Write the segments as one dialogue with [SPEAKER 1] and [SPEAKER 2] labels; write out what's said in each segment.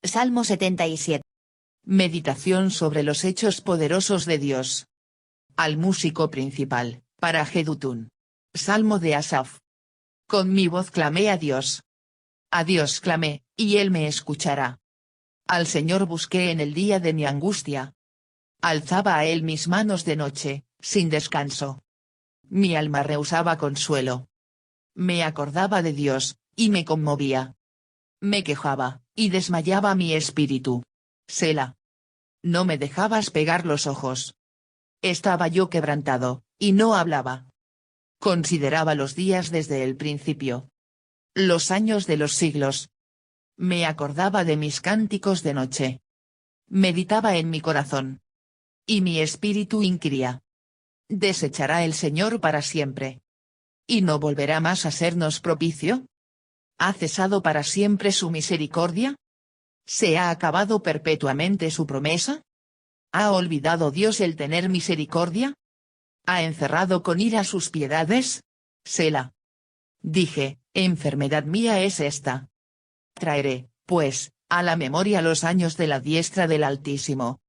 [SPEAKER 1] Salmo 77.
[SPEAKER 2] Meditación sobre los hechos poderosos de Dios. Al músico principal, para Jedutún. Salmo de Asaf. Con mi voz clamé a Dios. A Dios clamé, y Él me escuchará. Al Señor busqué en el día de mi angustia. Alzaba a Él mis manos de noche, sin descanso. Mi alma rehusaba consuelo. Me acordaba de Dios, y me conmovía. Me quejaba, y desmayaba mi espíritu. Selah. No me dejabas pegar los ojos. Estaba yo quebrantado, y no hablaba. Consideraba los días desde el principio. Los años de los siglos. Me acordaba de mis cánticos de noche. Meditaba en mi corazón. Y mi espíritu inquiría. ¿Desechará el Señor para siempre? ¿Y no volverá más a sernos propicio? ¿Ha cesado para siempre su misericordia? ¿Se ha acabado perpetuamente su promesa? ¿Ha olvidado Dios el tener misericordia? ¿Ha encerrado con ira sus piedades? Selah. Dije, enfermedad mía es esta. Traeré, pues, a la memoria los años de la diestra del Altísimo.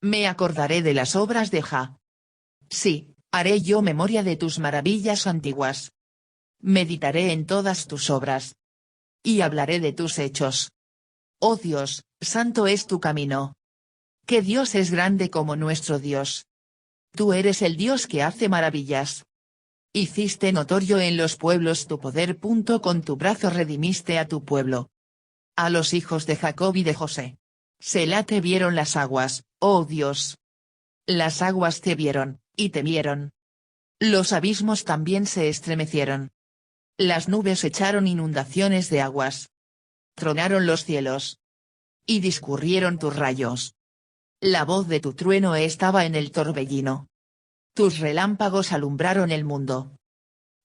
[SPEAKER 2] Me acordaré de las obras de Jah. Sí, haré yo memoria de tus maravillas antiguas. Meditaré en todas tus obras. Y hablaré de tus hechos. Oh Dios, santo es tu camino. Que Dios es grande como nuestro Dios. Tú eres el Dios que hace maravillas. Hiciste notorio en los pueblos tu poder. Con tu brazo redimiste a tu pueblo. A los hijos de Jacob y de José. Selah. Te vieron las aguas, oh Dios. Las aguas te vieron, y temieron. Los abismos también se estremecieron. Las nubes echaron inundaciones de aguas. Tronaron los cielos. Y discurrieron tus rayos. La voz de tu trueno estaba en el torbellino. Tus relámpagos alumbraron el mundo.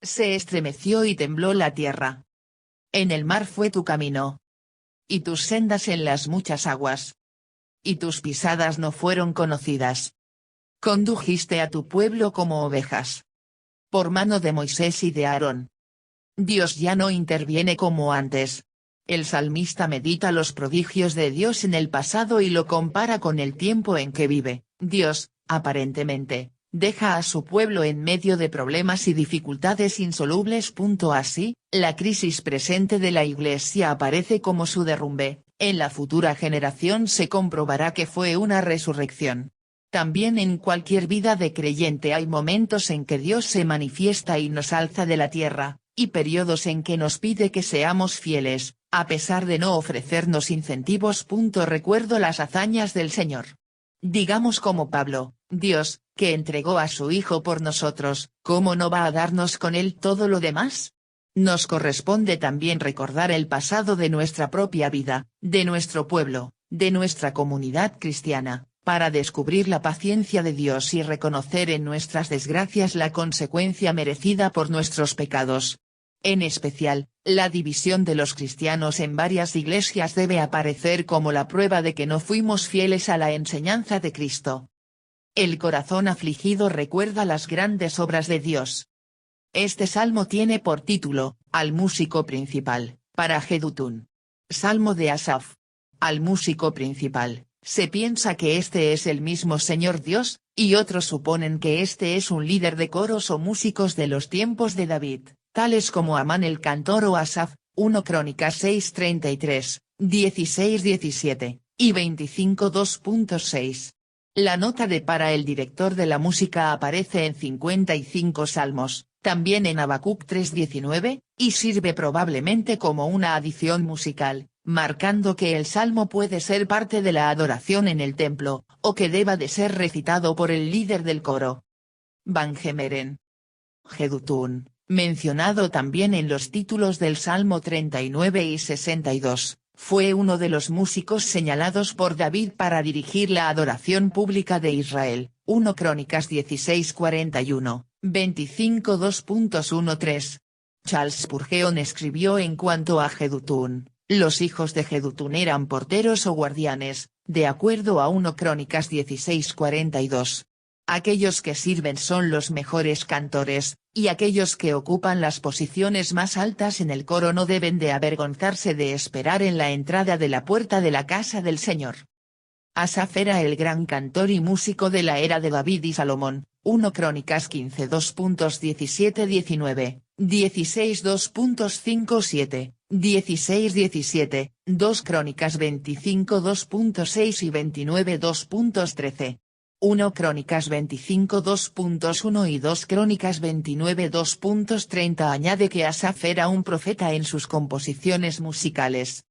[SPEAKER 2] Se estremeció y tembló la tierra. En el mar fue tu camino. Y tus sendas en las muchas aguas. Y tus pisadas no fueron conocidas. Condujiste a tu pueblo como ovejas. Por mano de Moisés y de Aarón. Dios ya no interviene como antes. El salmista medita los prodigios de Dios en el pasado y lo compara con el tiempo en que vive. Dios, aparentemente, deja a su pueblo en medio de problemas y dificultades insolubles. Así, la crisis presente de la Iglesia aparece como su derrumbe. En la futura generación se comprobará que fue una resurrección. También en cualquier vida de creyente hay momentos en que Dios se manifiesta y nos alza de la tierra, y periodos en que nos pide que seamos fieles, a pesar de no ofrecernos incentivos. Recuerdo las hazañas del Señor. Digamos como Pablo, Dios, que entregó a su Hijo por nosotros, ¿cómo no va a darnos con él todo lo demás? Nos corresponde también recordar el pasado de nuestra propia vida, de nuestro pueblo, de nuestra comunidad cristiana, para descubrir la paciencia de Dios y reconocer en nuestras desgracias la consecuencia merecida por nuestros pecados. En especial, la división de los cristianos en varias iglesias debe aparecer como la prueba de que no fuimos fieles a la enseñanza de Cristo. El corazón afligido recuerda las grandes obras de Dios. Este salmo tiene por título, al músico principal, para Jedutún. Salmo de Asaf. Al músico principal. Se piensa que este es el mismo Señor Dios, y otros suponen que este es un líder de coros o músicos de los tiempos de David, tales como Amán el cantor o Asaf, 1 Crónicas 6:33, 16:17, y 25:2.6. La nota de para el director de la música aparece en 55 salmos, también en Habacuc 3:19, y sirve probablemente como una adición musical, marcando que el salmo puede ser parte de la adoración en el templo, o que deba de ser recitado por el líder del coro. Van Gemeren. Jedutún, mencionado también en los títulos del Salmo 39 y 62, fue uno de los músicos señalados por David para dirigir la adoración pública de Israel, 1 Crónicas 16:41, 25:2.13. Charles Spurgeon escribió en cuanto a Jedutún. Los hijos de Jedutún eran porteros o guardianes, de acuerdo a 1 Crónicas 16:42. Aquellos que sirven son los mejores cantores, y aquellos que ocupan las posiciones más altas en el coro no deben de avergonzarse de esperar en la entrada de la puerta de la casa del Señor. Asaf era el gran cantor y músico de la era de David y Salomón. 1 Crónicas 15 2.17-19, 16 2.57, 16-17, 2 Crónicas 25 2.6 y 29 2.13. 1 Crónicas 25 2.1 y 2 Crónicas 29 2.30 añade que Asaf era un profeta en sus composiciones musicales.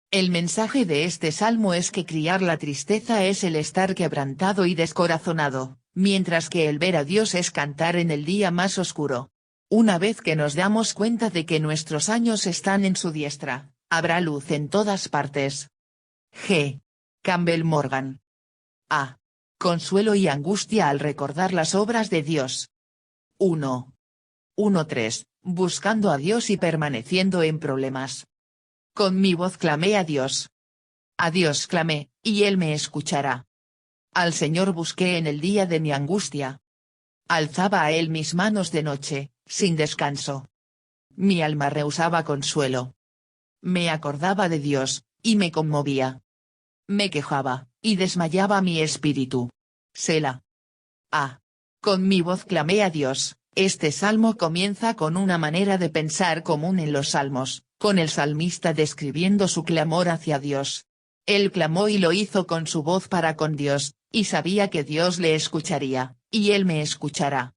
[SPEAKER 2] El mensaje de este salmo es que criar la tristeza es el estar quebrantado y descorazonado, mientras que el ver a Dios es cantar en el día más oscuro. Una vez que nos damos cuenta de que nuestros años están en su diestra, habrá luz en todas partes. G. Campbell Morgan. A. Consuelo y angustia al recordar las obras de Dios. 1. 1.3. Buscando a Dios y permaneciendo en problemas. Con mi voz clamé a Dios. A Dios clamé, y Él me escuchará. Al Señor busqué en el día de mi angustia. Alzaba a Él mis manos de noche, sin descanso. Mi alma rehusaba consuelo. Me acordaba de Dios, y me conmovía. Me quejaba, y desmayaba mi espíritu. Selah. A. Con mi voz clamé a Dios. Este salmo comienza con una manera de pensar común en los salmos, con el salmista describiendo su clamor hacia Dios. Él clamó y lo hizo con su voz para con Dios, y sabía que Dios le escucharía, y Él me escuchará.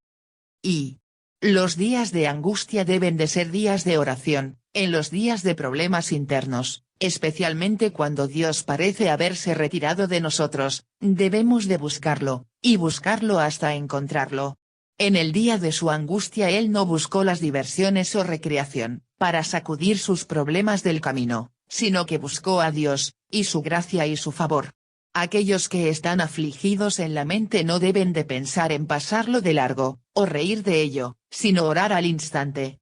[SPEAKER 2] Y los días de angustia deben de ser días de oración, en los días de problemas internos, especialmente cuando Dios parece haberse retirado de nosotros, debemos de buscarlo, y buscarlo hasta encontrarlo. En el día de su angustia Él no buscó las diversiones o recreación, para sacudir sus problemas del camino, sino que buscó a Dios, y su gracia y su favor. Aquellos que están afligidos en la mente no deben de pensar en pasarlo de largo, o reír de ello, sino orar al instante.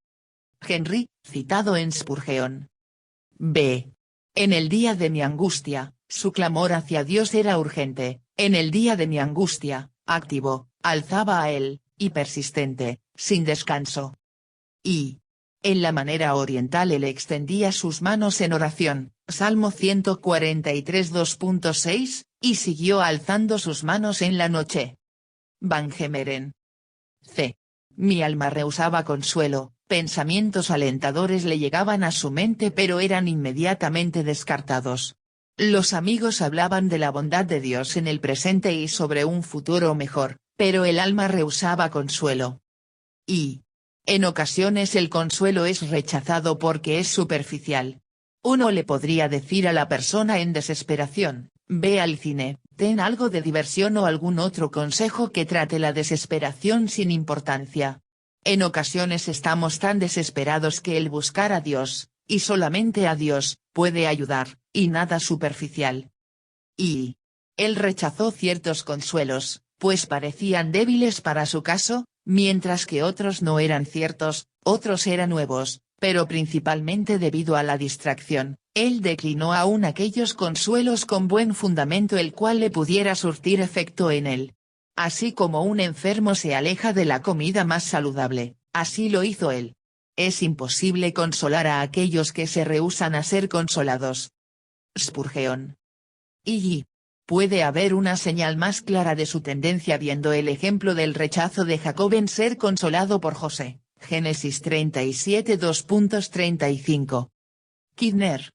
[SPEAKER 2] Henry, citado en Spurgeon. B. En el día de mi angustia, su clamor hacia Dios era urgente, en el día de mi angustia, activo, alzaba a Él, y persistente, sin descanso. Y en la manera oriental Él extendía sus manos en oración, Salmo 143 2.6, y siguió alzando sus manos en la noche. Van Gemeren. C. Mi alma rehusaba consuelo, pensamientos alentadores le llegaban a su mente pero eran inmediatamente descartados. Los amigos hablaban de la bondad de Dios en el presente y sobre un futuro mejor, pero el alma rehusaba consuelo. Y en ocasiones el consuelo es rechazado porque es superficial. Uno le podría decir a la persona en desesperación, ve al cine, ten algo de diversión o algún otro consejo que trate la desesperación sin importancia. En ocasiones estamos tan desesperados que el buscar a Dios, y solamente a Dios, puede ayudar, y nada superficial. Y él rechazó ciertos consuelos, pues parecían débiles para su caso, mientras que otros no eran ciertos, otros eran nuevos, pero principalmente debido a la distracción, él declinó aún aquellos consuelos con buen fundamento el cual le pudiera surtir efecto en él. Así como un enfermo se aleja de la comida más saludable, así lo hizo él. Es imposible consolar a aquellos que se rehúsan a ser consolados. Spurgeon. Y puede haber una señal más clara de su tendencia viendo el ejemplo del rechazo de Jacob en ser consolado por José, Génesis 37 2.35. Kidner.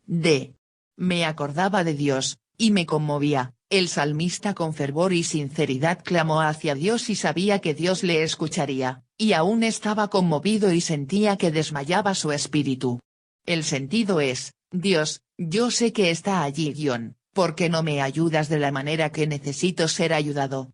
[SPEAKER 2] D. Me acordaba de Dios, y me conmovía. El salmista con fervor y sinceridad clamó hacia Dios y sabía que Dios le escucharía, y aún estaba conmovido y sentía que desmayaba su espíritu. El sentido es, Dios, yo sé que está allí ¿por qué no me ayudas de la manera que necesito ser ayudado?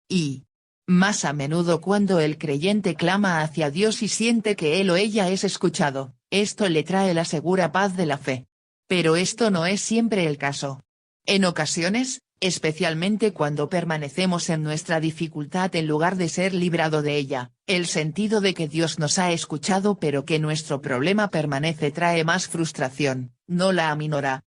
[SPEAKER 2] Y más a menudo cuando el creyente clama hacia Dios y siente que él o ella es escuchado, esto le trae la segura paz de la fe. Pero esto no es siempre el caso. En ocasiones, especialmente cuando permanecemos en nuestra dificultad en lugar de ser librado de ella, el sentido de que Dios nos ha escuchado pero que nuestro problema permanece trae más frustración, no la aminora.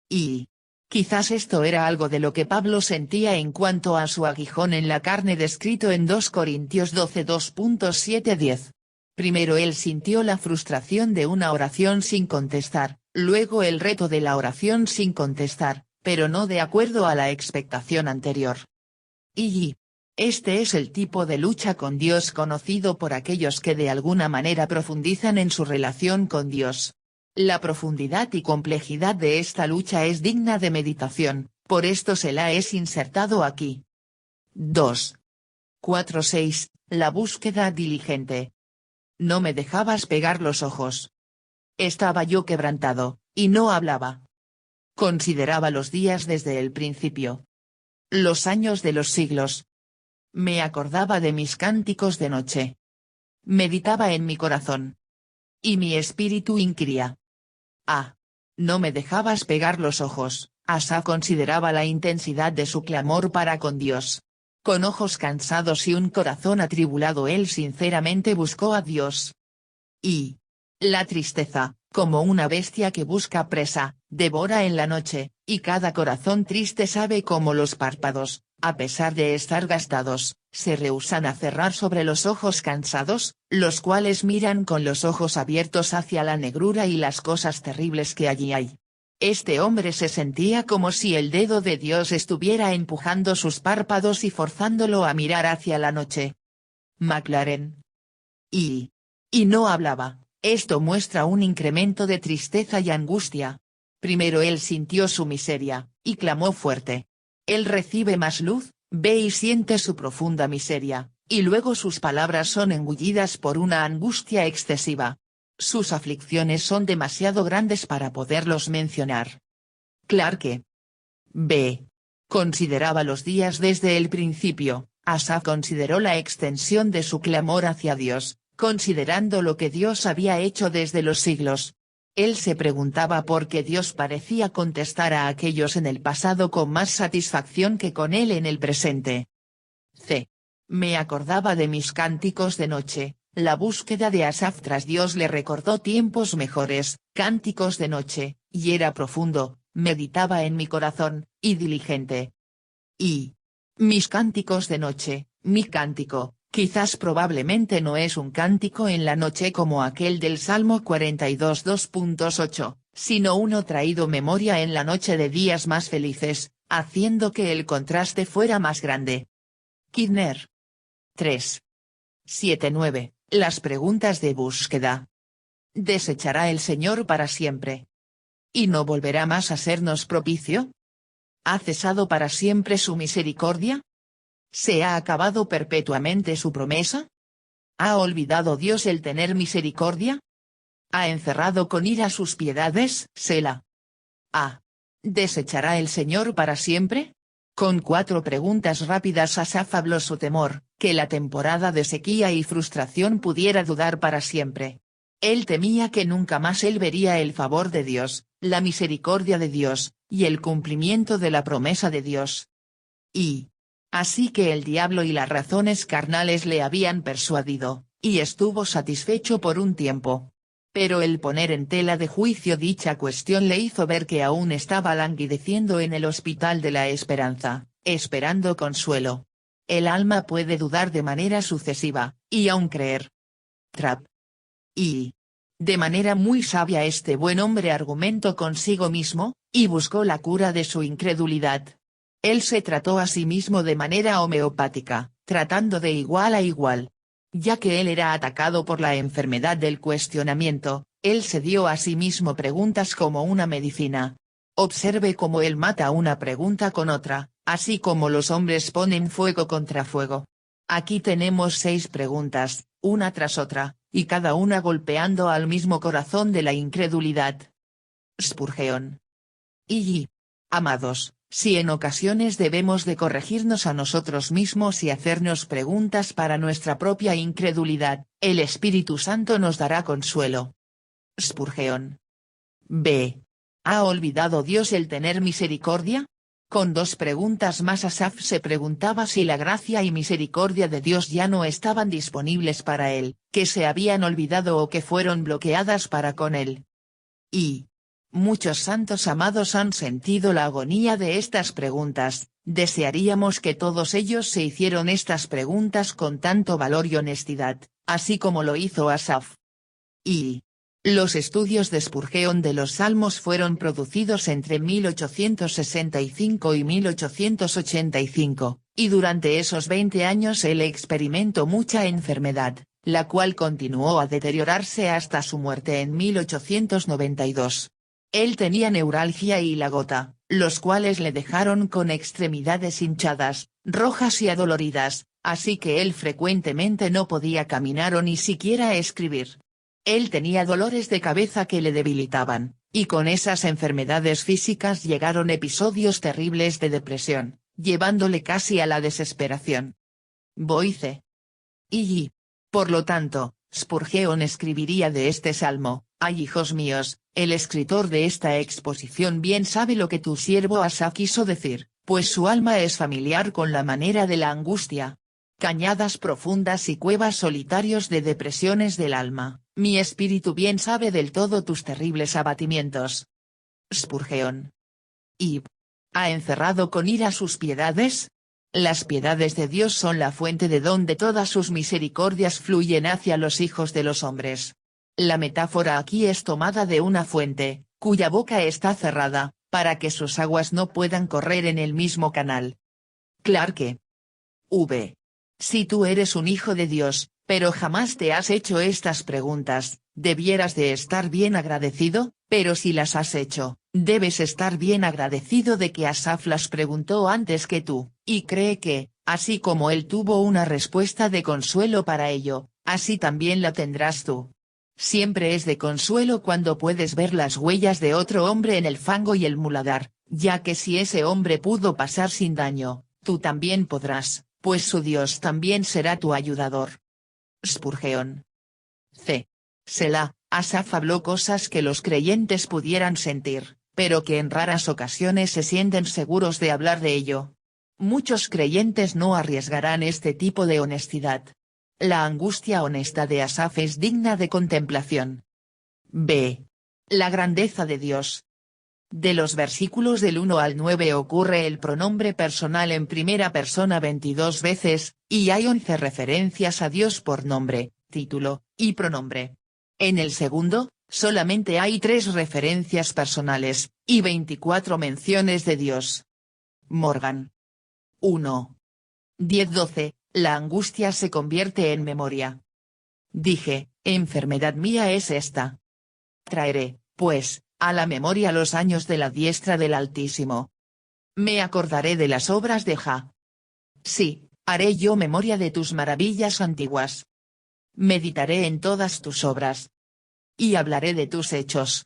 [SPEAKER 2] Y Quizás esto era algo de lo que Pablo sentía en cuanto a su aguijón en la carne descrito en 2 Corintios 12 2.7-10. Primero él sintió la frustración de una oración sin contestar, luego el reto de la oración sin contestar, pero no de acuerdo a la expectación anterior. Y este es el tipo de lucha con Dios conocido por aquellos que de alguna manera profundizan en su relación con Dios. La profundidad y complejidad de esta lucha es digna de meditación, por esto se la es insertado aquí. 2. 4.6. La búsqueda diligente. No me dejabas pegar los ojos. Estaba yo quebrantado, y no hablaba. Consideraba los días desde el principio. Los años de los siglos. Me acordaba de mis cánticos de noche. Meditaba en mi corazón. Y mi espíritu inquiría. No me dejabas pegar los ojos. Asaf consideraba la intensidad de su clamor para con Dios. Con ojos cansados y un corazón atribulado él sinceramente buscó a Dios. Y la tristeza, como una bestia que busca presa, devora en la noche, y cada corazón triste sabe cómo los párpados, a pesar de estar gastados, se rehúsan a cerrar sobre los ojos cansados, los cuales miran con los ojos abiertos hacia la negrura y las cosas terribles que allí hay. Este hombre se sentía como si el dedo de Dios estuviera empujando sus párpados y forzándolo a mirar hacia la noche. McLaren. Y no hablaba. Esto muestra un incremento de tristeza y angustia. Primero él sintió su miseria, y clamó fuerte. Él recibe más luz, ve y siente su profunda miseria, y luego sus palabras son engullidas por una angustia excesiva. Sus aflicciones son demasiado grandes para poderlos mencionar. Clarke. B. Consideraba los días desde el principio. Asaf consideró la extensión de su clamor hacia Dios, considerando lo que Dios había hecho desde los siglos. Él se preguntaba por qué Dios parecía contestar a aquellos en el pasado con más satisfacción que con él en el presente. C. Me acordaba de mis cánticos de noche. La búsqueda de Asaf tras Dios le recordó tiempos mejores, cánticos de noche, y era profundo, meditaba en mi corazón, y diligente. Y mis cánticos de noche, mi cántico, quizás probablemente no es un cántico en la noche como aquel del Salmo 42 2.8, sino uno traído memoria en la noche de días más felices, haciendo que el contraste fuera más grande. Kidner. 3. 7-9. Las preguntas de búsqueda. ¿Desechará el Señor para siempre? ¿Y no volverá más a sernos propicio? ¿Ha cesado para siempre su misericordia? ¿Se ha acabado perpetuamente su promesa? ¿Ha olvidado Dios el tener misericordia? ¿Ha encerrado con ira sus piedades? Selah. ¿Desechará el Señor para siempre? Con 4 preguntas rápidas Asaf habló su temor, que la temporada de sequía y frustración pudiera durar para siempre. Él temía que nunca más él vería el favor de Dios, la misericordia de Dios, y el cumplimiento de la promesa de Dios. Así que el diablo y las razones carnales le habían persuadido, y estuvo satisfecho por un tiempo. Pero el poner en tela de juicio dicha cuestión le hizo ver que aún estaba languideciendo en el hospital de la esperanza, esperando consuelo. El alma puede dudar de manera sucesiva, y aún creer. Trapp. De manera muy sabia este buen hombre argumentó consigo mismo, y buscó la cura de su incredulidad. Él se trató a sí mismo de manera homeopática, tratando de igual a igual. Ya que él era atacado por la enfermedad del cuestionamiento, él se dio a sí mismo preguntas como una medicina. Observe cómo él mata una pregunta con otra, así como los hombres ponen fuego contra fuego. Aquí tenemos 6 preguntas, una tras otra, y cada una golpeando al mismo corazón de la incredulidad. Spurgeon. Amados, si en ocasiones debemos de corregirnos a nosotros mismos y hacernos preguntas para nuestra propia incredulidad, el Espíritu Santo nos dará consuelo. Spurgeon. B. ¿Ha olvidado Dios el tener misericordia? Con 2 preguntas más Asaf se preguntaba si la gracia y misericordia de Dios ya no estaban disponibles para él, que se habían olvidado o que fueron bloqueadas para con él. Muchos santos amados han sentido la agonía de estas preguntas, desearíamos que todos ellos se hicieron estas preguntas con tanto valor y honestidad, así como lo hizo Asaf. Y los estudios de Spurgeon de los Salmos fueron producidos entre 1865 y 1885, y durante esos 20 años él experimentó mucha enfermedad, la cual continuó a deteriorarse hasta su muerte en 1892. Él tenía neuralgia y la gota, los cuales le dejaron con extremidades hinchadas, rojas y adoloridas, así que él frecuentemente no podía caminar o ni siquiera escribir. Él tenía dolores de cabeza que le debilitaban, y con esas enfermedades físicas llegaron episodios terribles de depresión, llevándole casi a la desesperación. Boyce. Y, por lo tanto, Spurgeon escribiría de este salmo: «Ay, hijos míos, el escritor de esta exposición bien sabe lo que tu siervo Asaf quiso decir, pues su alma es familiar con la manera de la angustia. Cañadas profundas y cuevas solitarios de depresiones del alma, mi espíritu bien sabe del todo tus terribles abatimientos». Spurgeon. ¿Y ha encerrado con ira sus piedades? Las piedades de Dios son la fuente de donde todas sus misericordias fluyen hacia los hijos de los hombres. La metáfora aquí es tomada de una fuente, cuya boca está cerrada, para que sus aguas no puedan correr en el mismo canal. Clarke. V. Si tú eres un hijo de Dios, pero jamás te has hecho estas preguntas, debieras de estar bien agradecido, pero si las has hecho, debes estar bien agradecido de que Asaf las preguntó antes que tú, y cree que, así como él tuvo una respuesta de consuelo para ello, así también la tendrás tú. Siempre es de consuelo cuando puedes ver las huellas de otro hombre en el fango y el muladar, ya que si ese hombre pudo pasar sin daño, tú también podrás, pues su Dios también será tu ayudador. Spurgeon. C. Selah. Asaf habló cosas que los creyentes pudieran sentir, pero que en raras ocasiones se sienten seguros de hablar de ello. Muchos creyentes no arriesgarán este tipo de honestidad. La angustia honesta de Asaf es digna de contemplación. B. La grandeza de Dios. De los versículos del 1 al 9 ocurre el pronombre personal en primera persona 22 veces, y hay 11 referencias a Dios por nombre, título, y pronombre. En el segundo, solamente hay 3 referencias personales, y 24 menciones de Dios. Morgan. 1. 10-12, la angustia se convierte en memoria. Dije, enfermedad mía es esta. Traeré, pues, a la memoria los años de la diestra del Altísimo. Me acordaré de las obras de Jah. Sí, haré yo memoria de tus maravillas antiguas. Meditaré en todas tus obras. Y hablaré de tus hechos.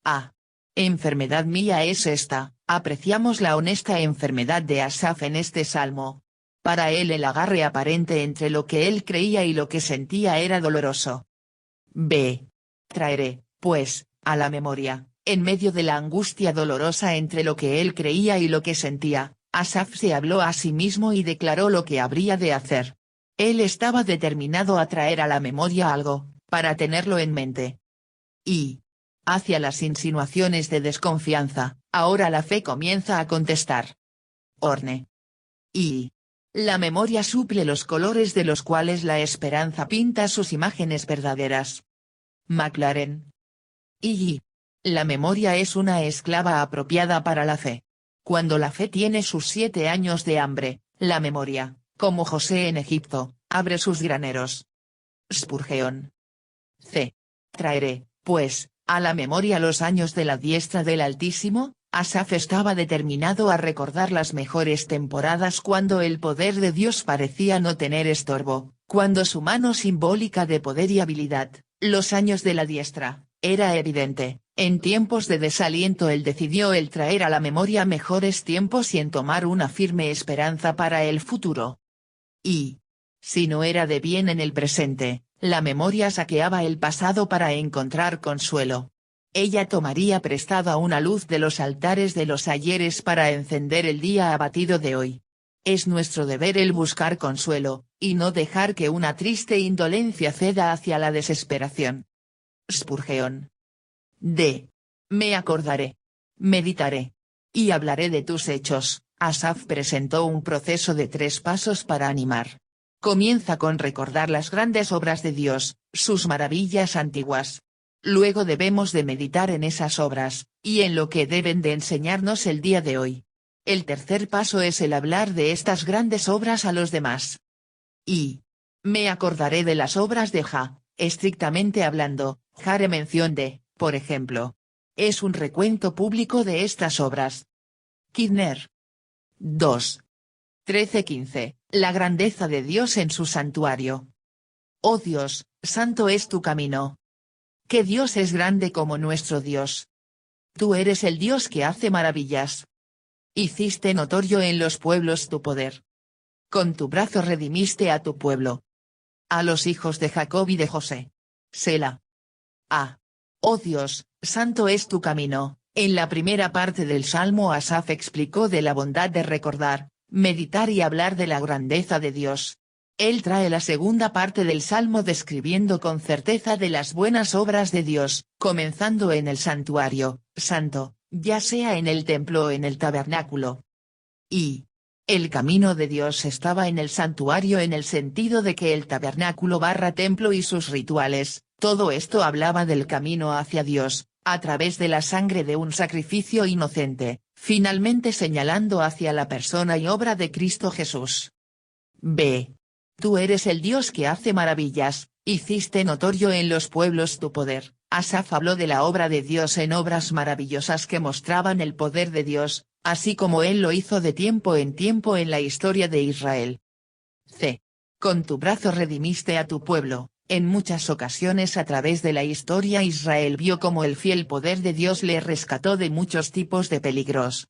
[SPEAKER 2] Ah. Enfermedad mía es esta. Apreciamos la honesta enfermedad de Asaf en este salmo. Para él el agarre aparente entre lo que él creía y lo que sentía era doloroso. B. Traeré, pues, a la memoria, en medio de la angustia dolorosa entre lo que él creía y lo que sentía, Asaf se habló a sí mismo y declaró lo que habría de hacer. Él estaba determinado a traer a la memoria algo, para tenerlo en mente. Y, hacia las insinuaciones de desconfianza, ahora la fe comienza a contestar. Orne. Y la memoria suple los colores de los cuales la esperanza pinta sus imágenes verdaderas. Maclaren. Y la memoria es una esclava apropiada para la fe. Cuando la fe tiene sus 7 años de hambre, la memoria, como José en Egipto, abre sus graneros. Spurgeon. C. Traeré, pues, a la memoria los años de la diestra del Altísimo. Asaf estaba determinado a recordar las mejores temporadas cuando el poder de Dios parecía no tener estorbo, cuando su mano simbólica de poder y habilidad, los años de la diestra, era evidente. En tiempos de desaliento él decidió el traer a la memoria mejores tiempos y en tomar una firme esperanza para el futuro. Y, si no era de bien en el presente, la memoria saqueaba el pasado para encontrar consuelo. Ella tomaría prestada una luz de los altares de los ayeres para encender el día abatido de hoy. Es nuestro deber el buscar consuelo, y no dejar que una triste indolencia ceda hacia la desesperación. Spurgeon. D. Me acordaré. Meditaré. Y hablaré de tus hechos. Asaf presentó un proceso de 3 pasos para animar. Comienza con recordar las grandes obras de Dios, sus maravillas antiguas. Luego debemos de meditar en esas obras, y en lo que deben de enseñarnos el día de hoy. El tercer paso es el hablar de estas grandes obras a los demás. Y me acordaré de las obras de Jah, estrictamente hablando, haré mención de, por ejemplo. Es un recuento público de estas obras. Kidner. 2. 13-15. La grandeza de Dios en su santuario. Oh Dios, santo es tu camino. Que Dios es grande como nuestro Dios. Tú eres el Dios que hace maravillas. Hiciste notorio en los pueblos tu poder. Con tu brazo redimiste a tu pueblo. A los hijos de Jacob y de José. Sela. Oh Dios, santo es tu camino. En la primera parte del Salmo Asaf explicó de la bondad de recordar, meditar y hablar de la grandeza de Dios. Él trae la segunda parte del Salmo describiendo con certeza de las buenas obras de Dios, comenzando en el santuario, santo, ya sea en el templo o en el tabernáculo. Y el camino de Dios estaba en el santuario en el sentido de que el tabernáculo / templo y sus rituales, todo esto hablaba del camino hacia Dios, a través de la sangre de un sacrificio inocente, finalmente señalando hacia la persona y obra de Cristo Jesús. B. Tú eres el Dios que hace maravillas, hiciste notorio en los pueblos tu poder. Asaf habló de la obra de Dios en obras maravillosas que mostraban el poder de Dios, así como él lo hizo de tiempo en la historia de Israel. C. Con tu brazo redimiste a tu pueblo. En muchas ocasiones a través de la historia Israel vio cómo el fiel poder de Dios le rescató de muchos tipos de peligros.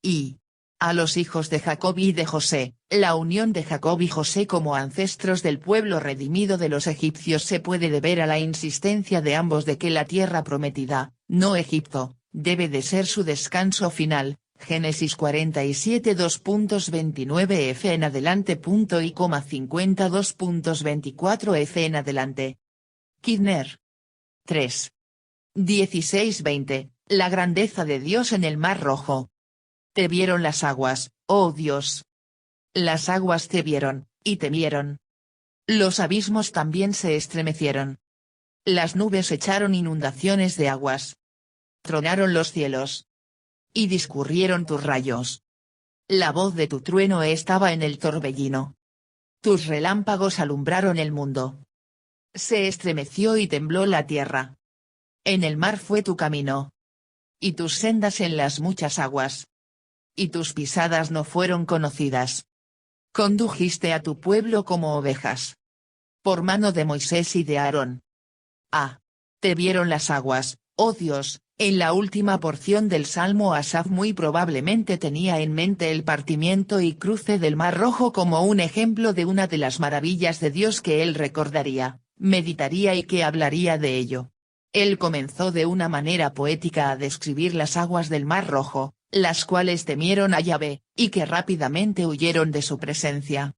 [SPEAKER 2] Y a los hijos de Jacob y de José, la unión de Jacob y José como ancestros del pueblo redimido de los egipcios se puede deber a la insistencia de ambos de que la tierra prometida, no Egipto, debe de ser su descanso final. Génesis 47 2.29 f en adelante. Y 52.24 f en adelante. Kidner. 3. 16-20. La grandeza de Dios en el Mar Rojo. Te vieron las aguas, oh Dios. Las aguas te vieron, y temieron. Los abismos también se estremecieron. Las nubes echaron inundaciones de aguas. Tronaron los cielos. Y discurrieron tus rayos. La voz de tu trueno estaba en el torbellino. Tus relámpagos alumbraron el mundo. Se estremeció y tembló la tierra. En el mar fue tu camino. Y tus sendas en las muchas aguas. Y tus pisadas no fueron conocidas. Condujiste a tu pueblo como ovejas. Por mano de Moisés y de Aarón. Te vieron las aguas, oh Dios. En la última porción del Salmo Asaf muy probablemente tenía en mente el partimiento y cruce del Mar Rojo como un ejemplo de una de las maravillas de Dios que él recordaría, meditaría y que hablaría de ello. Él comenzó de una manera poética a describir las aguas del Mar Rojo, las cuales temieron a Yahvé, y que rápidamente huyeron de su presencia.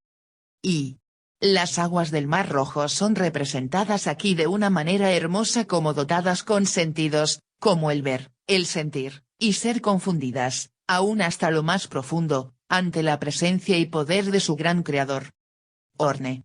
[SPEAKER 2] Y las aguas del Mar Rojo son representadas aquí de una manera hermosa como dotadas con sentidos, como el ver, el sentir, y ser confundidas, aún hasta lo más profundo, ante la presencia y poder de su gran Creador. Orne.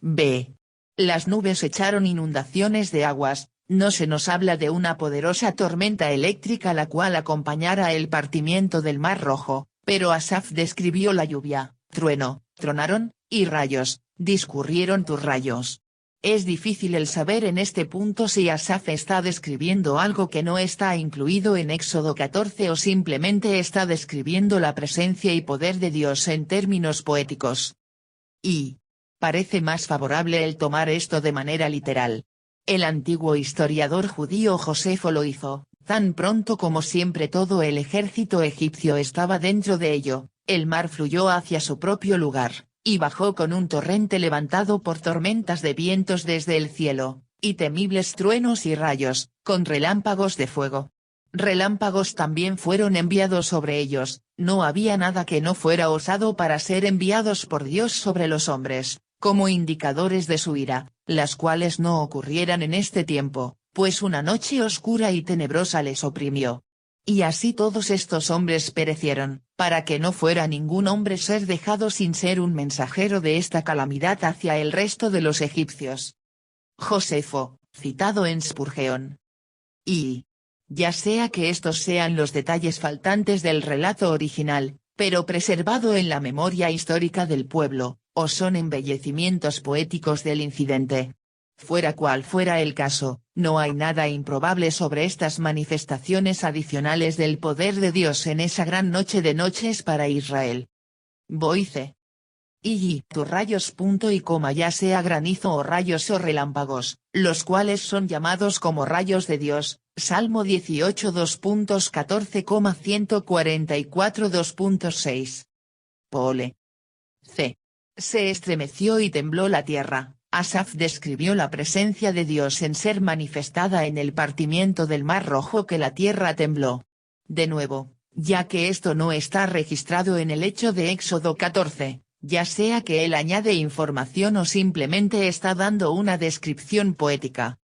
[SPEAKER 2] B. Las nubes echaron inundaciones de aguas. No se nos habla de una poderosa tormenta eléctrica la cual acompañara el partimiento del Mar Rojo, pero Asaf describió la lluvia, trueno, tronaron, y rayos, discurrieron tus rayos. Es difícil el saber en este punto si Asaf está describiendo algo que no está incluido en Éxodo 14 o simplemente está describiendo la presencia y poder de Dios en términos poéticos. Y parece más favorable el tomar esto de manera literal. El antiguo historiador judío Josefo lo hizo, tan pronto como siempre todo el ejército egipcio estaba dentro de ello, el mar fluyó hacia su propio lugar, y bajó con un torrente levantado por tormentas de vientos desde el cielo, y temibles truenos y rayos, con relámpagos de fuego. Relámpagos también fueron enviados sobre ellos, no había nada que no fuera osado para ser enviados por Dios sobre los hombres, como indicadores de su ira, las cuales no ocurrieran en este tiempo, pues una noche oscura y tenebrosa les oprimió. Y así todos estos hombres perecieron, para que no fuera ningún hombre ser dejado sin ser un mensajero de esta calamidad hacia el resto de los egipcios. Josefo, citado en Spurgeon. Y, ya sea que estos sean los detalles faltantes del relato original, pero preservado en la memoria histórica del pueblo, o son embellecimientos poéticos del incidente. Fuera cual fuera el caso, no hay nada improbable sobre estas manifestaciones adicionales del poder de Dios en esa gran noche de noches para Israel. Boice. Y tus rayos punto y coma, ya sea granizo o rayos o relámpagos, los cuales son llamados como rayos de Dios, Salmo 18 2.14, 144 2.6. Pole. C. Se estremeció y tembló la tierra. Asaf describió la presencia de Dios en ser manifestada en el partimiento del Mar Rojo, que la tierra tembló. De nuevo, ya que esto no está registrado en el hecho de Éxodo 14, ya sea que él añade información o simplemente está dando una descripción poética.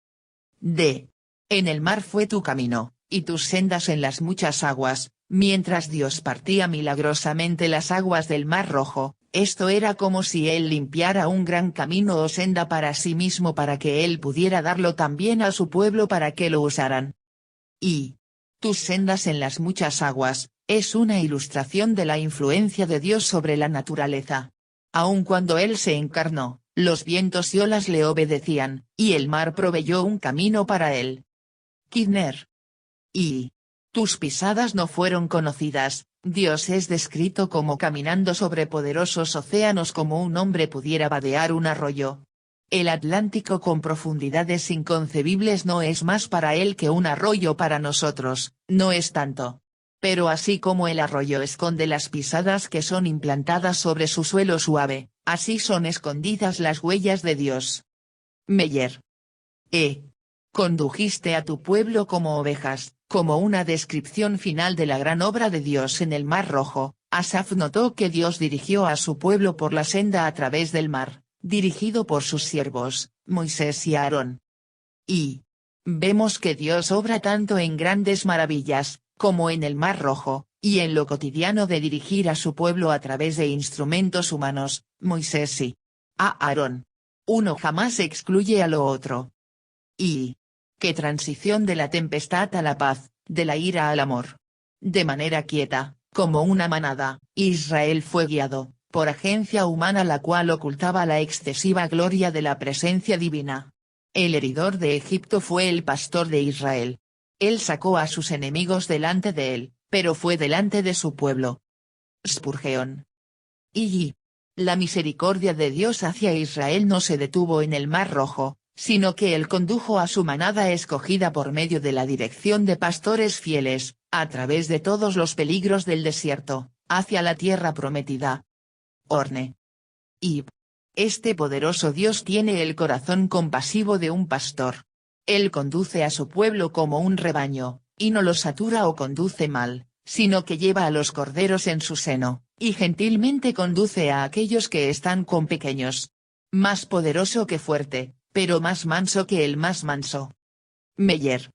[SPEAKER 2] D. En el mar fue tu camino, y tus sendas en las muchas aguas, mientras Dios partía milagrosamente las aguas del Mar Rojo. Esto era como si él limpiara un gran camino o senda para sí mismo para que él pudiera darlo también a su pueblo para que lo usaran. Y tus sendas en las muchas aguas, es una ilustración de la influencia de Dios sobre la naturaleza. Aun cuando él se encarnó, los vientos y olas le obedecían, y el mar proveyó un camino para él. Kidner. Y tus pisadas no fueron conocidas. Dios es descrito como caminando sobre poderosos océanos, como un hombre pudiera vadear un arroyo. El Atlántico con profundidades inconcebibles no es más para él que un arroyo para nosotros, no es tanto. Pero así como el arroyo esconde las pisadas que son implantadas sobre su suelo suave, así son escondidas las huellas de Dios. Meyer. Condujiste a tu pueblo como ovejas. Como una descripción final de la gran obra de Dios en el Mar Rojo, Asaf notó que Dios dirigió a su pueblo por la senda a través del mar, dirigido por sus siervos, Moisés y Aarón. Y vemos que Dios obra tanto en grandes maravillas, como en el Mar Rojo, y en lo cotidiano de dirigir a su pueblo a través de instrumentos humanos, Moisés y Aarón. Uno jamás excluye a lo otro. Y qué transición de la tempestad a la paz, de la ira al amor. De manera quieta, como una manada, Israel fue guiado, por agencia humana la cual ocultaba la excesiva gloria de la presencia divina. El heridor de Egipto fue el pastor de Israel. Él sacó a sus enemigos delante de él, pero fue delante de su pueblo. Spurgeon. Y la misericordia de Dios hacia Israel no se detuvo en el Mar Rojo, sino que él condujo a su manada escogida por medio de la dirección de pastores fieles, a través de todos los peligros del desierto, hacia la tierra prometida. Orne. Y este poderoso Dios tiene el corazón compasivo de un pastor. Él conduce a su pueblo como un rebaño, y no los satura o conduce mal, sino que lleva a los corderos en su seno, y gentilmente conduce a aquellos que están con pequeños. Más poderoso que fuerte, pero más manso que el más manso. Meyer.